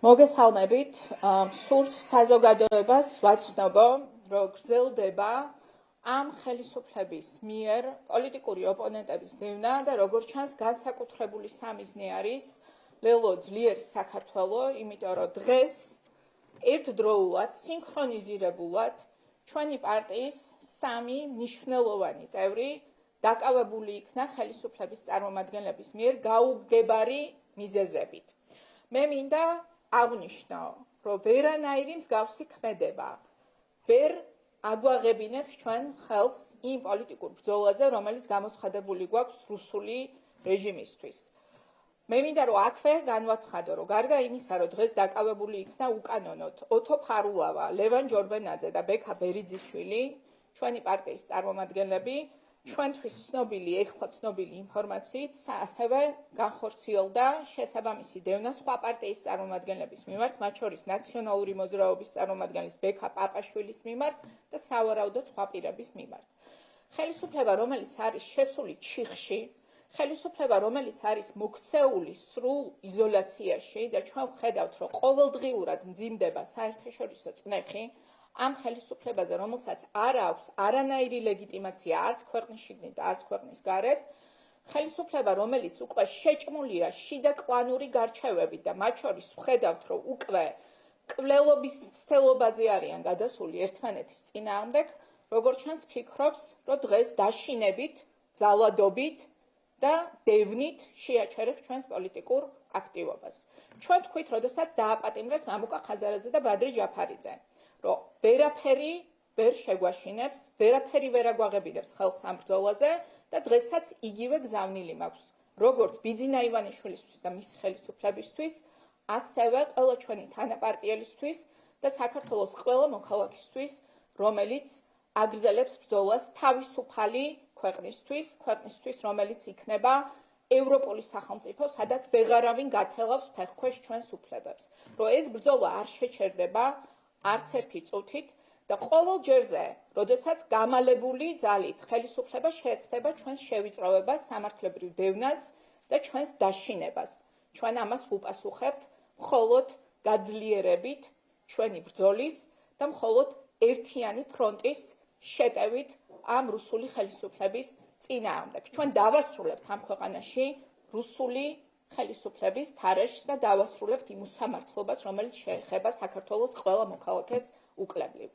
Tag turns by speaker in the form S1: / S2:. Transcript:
S1: მოგესალმებით, სურთ საზოგადოებას ვაცნობო, რომ გრძელდება ამ ხელისუფლების მიერ პოლიტიკური ოპონენტების დევნა და როგორც ჩანს განსაკუთრებული სამიზნე არის ლელო ძლიერი საქართველო, იმიტომ რომ დღეს ერთდროულად სინქრონიზირებულად ჩვენი პარტიის სამი მნიშვნელოვანი წევრი დაკავებული იქნა ხელისუფლების წარმომადგენლების მიერ გაუგებარი მიზეზებით. მე მინდა აღნიშნო, რომ ვერანაირი მსგავსი ქმედება ვერ აგვაღებინებს ჩვენ ხელს იმ პოლიტიკურ ბრძოლაზე, რომელიც გამოცხადებული გვაქვს რუსული რეჟიმისთვის. მე მინდა რომ აქვე განვაცხადო, რომ გარდა იმისა, რომ დღეს დაკავებული იქნა უკანონოდ ოთო ფარულავა, ლევან ჯორბენაძე და ბექა ბერიძიშვილი, ჩვენი პარტიის წარმომადგენლები, ჩვენთვის ცნობილი, ეხლა ცნობილი ინფორმაციით, ასევე განხორციელდა შესაბამისი დევნა სხვა პარტიის წარმომადგენლების მიმართ, მათ შორის ნაციონალური მოძრაობის წარმომადგენლის ბექა პაპაშვილის მიმართ და სავარაუდოდ სხვა პირების მიმართ. ხელისუფლება, რომელიც არის შესული ჩიხში, ხელისუფლება, რომელიც არის მოქცეული სრულ იზოლაციაში და ჩვენ ვხედავთ, რომ ყოველდღიურად მძიმდება საერთაშორისო წნეხი, ამ ხელისუფლებაზე, რომელსაც არ აქვს არანაირი ლეგიტიმაცია არც ქვეყნის შიგნით და არც ქვეყნის გარეთ, ხელისუფლება, რომელიც უკვე შეჭმულია შიდა კლანური გარჩევებით და მათ შორის ვხედავთ, რომ უკვე კვლელობის ცდელობაზე არიან გადასული ერთმანეთის წინააღმდეგ, როგორც ჩანს ფიქრობს, რომ დღეს დაშინებით, ძალადობით და დევნით შეაჩერებს ჩვენს პოლიტიკურ აქტივობას. ჩვენ თქვით, როდესაც დააპატიმრეს მამუკა ხაზარაძე და ბადრი ჯაფარიძე, რომ ვერაფერი ვერ შეგვაშინებს, ვერაფერი ვერ აგვაღებინებს ხელს ამ ბრძოლაზე და დღესაც იგივე გზავნილი მაქვს, როგორც ბიძინა ივანიშვილისთვის და მისი ხელისუფლებისთვის, ასევე ყველა ჩვენი თანაპარტიელისთვის და საქართველოს ყველა მოქალაქისთვის, რომელიც აგრძელებს ბრძოლას თავისუფალი ქვეყნისთვის, რომელიც იქნება ევროპული სახელმწიფო, სადაც ვეღარავინ გათელავს ფეხქვეშ ჩვენს უფლებებს. რომ ეს ბრძოლა არ შეჩერდება არც ერთი წუთით და ყოველ ჯერზე, როდესაც გამალებული ძალით ხელისუფლება შეეცდება ჩვენს შევიწროვებას, სამართლებრივ დევნას და ჩვენს დაშინებას. ჩვენ ამას ვუპასუხებთ მხოლოდ გაძლიერებით ჩვენი ბრძოლის და მხოლოდ ერთიანი ფრონტის შეტევით ამ რუსული ხელისუფლების წინააღმდეგ. ჩვენ დავასრულებთ ამ ქვეყანაში რუსული ხელისუფლების თარეშს და დავასრულებთ იმ უსამართლობას, რომელიც შეეხება საქართველოს ყველა მოქალაქეს უკლებლივ.